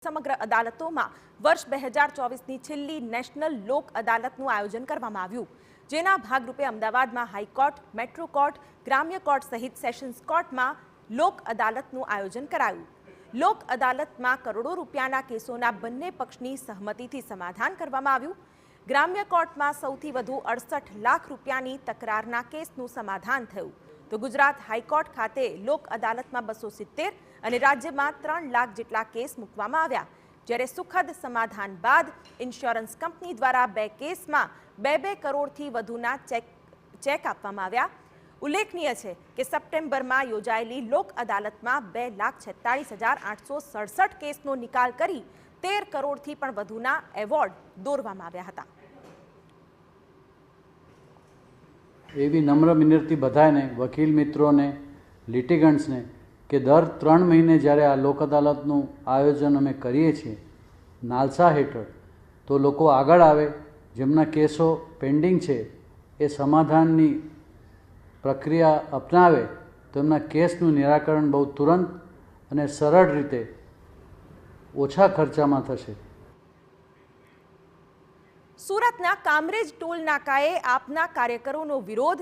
સમગ્ર અદાલતોમાં વર્ષ 2024ની છેલ્લી નેશનલ લોક અદાલતનું આયોજન કરવામાં આવ્યું, જેના ભાગરૂપે અમદાવાદમાં હાઈકોર્ટ, મેટ્રો કોર્ટ, ગ્રામ્ય કોર્ટ સહિત સેશન્સ કોર્ટમાં લોક અદાલતનું આયોજન કરાયું. લોક અદાલતમાં કરોડો રૂપિયાના કેસોના બંને પક્ષની સહમતિથી સમાધાન કરવામાં આવ્યું. ગ્રામ્ય કોર્ટમાં સૌથી વધુ 68 લાખ રૂપિયાની તકરારના કેસનું સમાધાન થયું, તો ગુજરાત હાઈકોર્ટ ખાતે લોક અદાલતમાં 270 અને રાજ્યમાં 3 લાખ જેટલા કેસ મૂકવામાં આવ્યા. જ્યારે સુખદ સમાધાન બાદ ઇન્સ્યોરન્સ કંપની દ્વારા 2 કેસમાં 2 કરોડથી વધુના ચેક આપવામાં આવ્યા. ઉલ્લેખનીય છે કે સપ્ટેમ્બરમાં યોજાયેલી લોક અદાલતમાં 2,46,867 કેસનો નિકાલ કરી 13 કરોડથી પણ વધુના એવોર્ડ દોરવામાં આવ્યા હતા. એવી નમ્ર વિનંતી બધાને, વકીલ મિત્રોને, લિટિગન્ટ્સને કે દર 3 મહિને જ્યારે આ લોક અદાલતનું આયોજન અમે કરીએ છીએ નાલસા હેઠળ, તો લોકો આગળ આવે, જેમના કેસો પેન્ડિંગ છે એ સમાધાનની પ્રક્રિયા અપનાવે તો એમના કેસનું નિરાકરણ બહુ તુરંત અને સરળ રીતે ઓછા ખર્ચામાં થશે. સુરતના કામરેજ ટોલ નાકાએ આપના કાર્યકરોનો વિરોધ